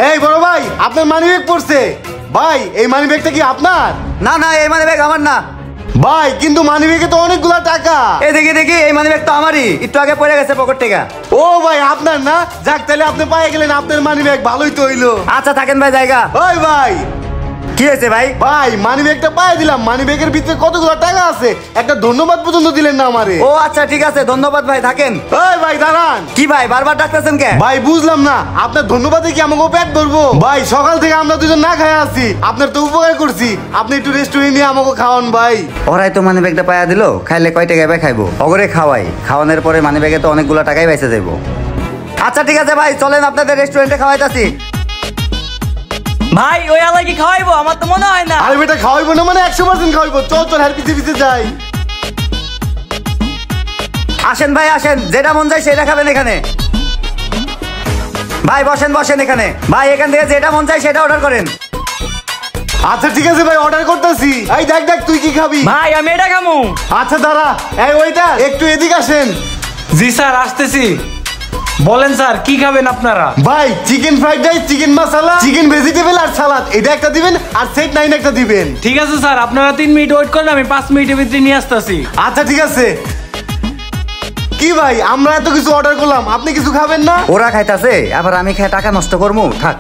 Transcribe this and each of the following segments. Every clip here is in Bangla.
এই বড় ভাই, আপনার মানি ব্যাগ পড়ছে। ভাই এই মানি ব্যাগটা কি আপনার? না না, এই মানি ব্যাগ আমার না ভাই, কিন্তু মানি ব্যাগে তো অনেকগুলা টাকা। এই দেখি দেখি, এই মানি ব্যাগ তো আমারই, একটু আগে পড়ে গেছে পকেট থেকে। ও ভাই আপনার না? যাক, তাহলে আপনি পায়ে গেলেন আপনার মানি ব্যাগ, ভালোই তো হইলো। আচ্ছা থাকেন ভাই, জায়গা। ওই ভাই, কি হয়েছে ভাই? ভাই মানি ব্যাগটা পায়ে দিলাম, মানি ব্যাগের ভিতরে কতগুলো টাকা আছে, একটা ধন্যবাদ পর্যন্ত দিলেন না আমারে। ও আচ্ছা ঠিক আছে, ধন্যবাদ ভাই, থাকেন। ওই ভাই দাঁড়ান। কি ভাই বারবার ডাকতেছেন কে? ভাই বুঝলাম না, আপনার ধন্যবাদে কি আমাকে পেট ভরবো? ভাই সকাল থেকে আমরা দুজন না খায় আছি, আপনার তো উপকার করছি, আপনি একটু রেস্টুরেন্টে নিয়ে আমাকে খাওয়ান ভাই। ওরাই তো মানি ব্যাগটা পায়া দিল, খাইলে কয় টাকা ভাই খাইবো? অগরে খাওয়াই, খাওয়ানোর পরে মানি ব্যাগে তো অনেকগুলো টাকাই বেঁচে যাইবো। আচ্ছা ঠিক আছে ভাই, চলেন আপনাদের রেস্টুরেন্টে খাওয়াইতাছি। ভাই ওই আলাই কি খাওয়াইবো? আমার তো মনে হয় না। আরে বেটা, খাওয়াইবো না মানে 100% খাওয়াইবো। চল চল, হ্যাঁ পিছে পিছে যাই। আসেন ভাই আসেন, যেটা মন যায় সেটা খাবেন এখানে। ভাই বসেন বসেন এখানে। ভাই এখান থেকে যেটা মন চায় সেটা অর্ডার করেন। আচ্ছা ঠিক আছে ভাই, অর্ডার করতেছি। এই দেখ দেখ, তুই কি খাবি? ভাই আমি এটা খামু। আচ্ছা দাঁড়া, এই ওইটা একটু এদিকে আসেন। জি স্যার, আসতেছি। বলেন স্যার, কি খাবেন আপনারা? ভাই চিকেন ফ্রাইড রাইস, চিকেন মশলা, চিকেন ভেজিটেবল আর সালাদ, এটা একটা দিবেন, আর সেট 9 একটা দিবেন। ঠিক আছে স্যার, আপনারা 3 মিনিট ওয়েট করেন, আমি 5 মিনিটের ভিতরে নিয়ে আসতেছি। আচ্ছা ঠিক আছে। কি ভাই, আমরা এত কিছু অর্ডার করলাম, আপনি কিছু খাবেন না? ওরা খাইতাছে, আবার আমি খেয়ে টাকা নষ্ট করবো? থাক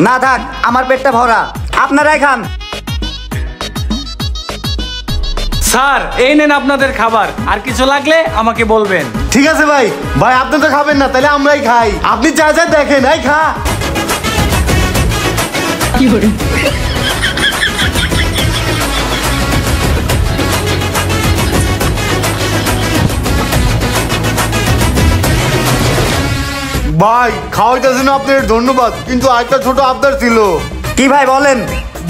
না থাক, আমার পেটটা ভরা, আপনারাই খান। স্যার এই নেন আপনাদের খাবার, আর কিছু লাগলে আমাকে বলবেন। ঠিক আছে ভাই। ভাই আপনি তো খাবেন না, তাহলে আমরাই খাই। আপনি যা যা দেখেন, এই খা। ভাই খাওয়াইটার জন্য আপনার ধন্যবাদ, কিন্তু আরেকটা ছোট আবদার ছিল। কি ভাই বলেন?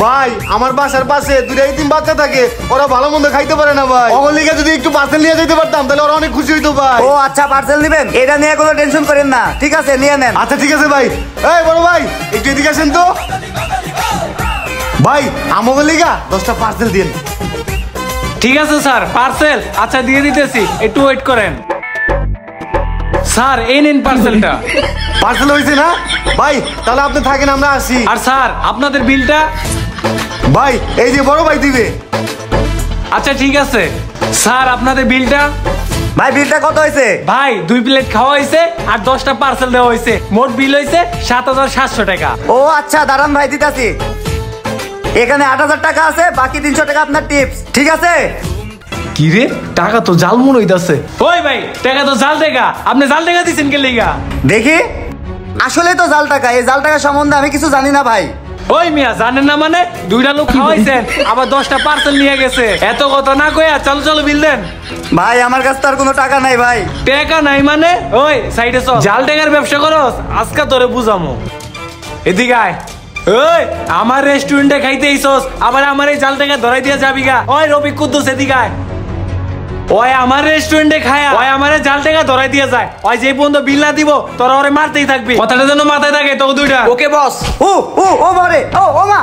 ভাই আমার বাসার পাশে 2টা এতিম বাচ্চা থাকে, ওরা ভালো মন্দ খাইতে পারে না ভাই। অগলিকা যদি একটু পার্সেল নিয়ে যেতে পারতাম, তাহলে ওরা অনেক খুশি হইতো ভাই। ও আচ্ছা, পার্সেল নেবেন, এটা নিয়ে কোনো টেনশন করেন না। ঠিক আছে নিয়ে নেন। আচ্ছা ঠিক আছে ভাই। এই বড় ভাই, একটু এদিকে আসেন তো। ভাই আমগলিকা 10টা পার্সেল দিন। ঠিক আছে স্যার, পার্সেল আচ্ছা দিয়ে দিতেছি, একটু ওয়েট করেন। স্যার এই নিন পার্সেলটা। পার্সেল হয়েছে না ভাই? তাহলে আপনি থাকেন, আমরা আসি। আর স্যার আপনাদের বিলটা? ভাই এই যে বড় ভাই দিবে। আচ্ছা ঠিক আছে স্যার, আপনাদের বিলটা? ভাই বিলটা কত হয়েছে? ভাই 2 প্লেট খাওয়া হয়েছে আর 10টা পার্সেল দেওয়া হয়েছে, মোট বিল হয়েছে 7,700 টাকা। ও আচ্ছা দাঁড়ান ভাই, দিতাছি। এখানে 8,000 টাকা আছে, বাকি 300 টাকা আপনার টিপস। ঠিক আছে? কি রে, টাকা তো জাল মনে হইতাছে। ওই ভাই, টাকা তো জাল টাকা, আপনি জাল টাকা দিচ্ছেন কে লিগা? দেখি, আসলে তো জাল টাকা। এই জাল টাকা সম্বন্ধে আমি কিছু জানি না ভাই। ওই মিয়া জানেন না মানে? 2টা লোক খাওয়াইছেন, আবার 10টা পার্সেল নিয়ে গেছে। এত কথা না কইয়া চলো চলো বিল দেন। ভাই আমার কাছে তো আর কোনো টাকা নাই ভাই। টাকা নাই মানে? ওই সাইডে চল, জাল টাকার ব্যবসা করস, আজকে তোরে বুঝামো। এদিকে আয়। ওই আমার রেস্টুরেন্টে খাইতে আইছস, আবার আমার এই জাল টাকা ধরাই দিয়া যাবি গা? ওই রবি কুদ্দুস এদিকে আয়। ওই আমার রেস্টুরেন্টে খায়া ওই আমারে জাল টাকা ধরাই দিয়ে যায়, ওই যে পর্যন্ত বিল না দিব তোরা ওরে মারতেই থাকবি। কথাটা যেন মাথায় থাকে তো। 2টা ওকে বস। ও ও ও মারে, ও মা,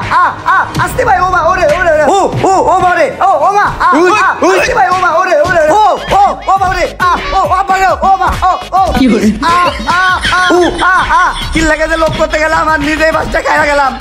আস্তে ভাই, ও মা, ওরে ওরে, ও মারে, ও মা, আস্তে ভাই, ও মা, ওরে ওরে, ও মা, ওরে, ও বাবা, ও মা, কি লাগে যে লোক করতে গেলাম আর নিজেই বাচ্চা খাইয়া গেলাম।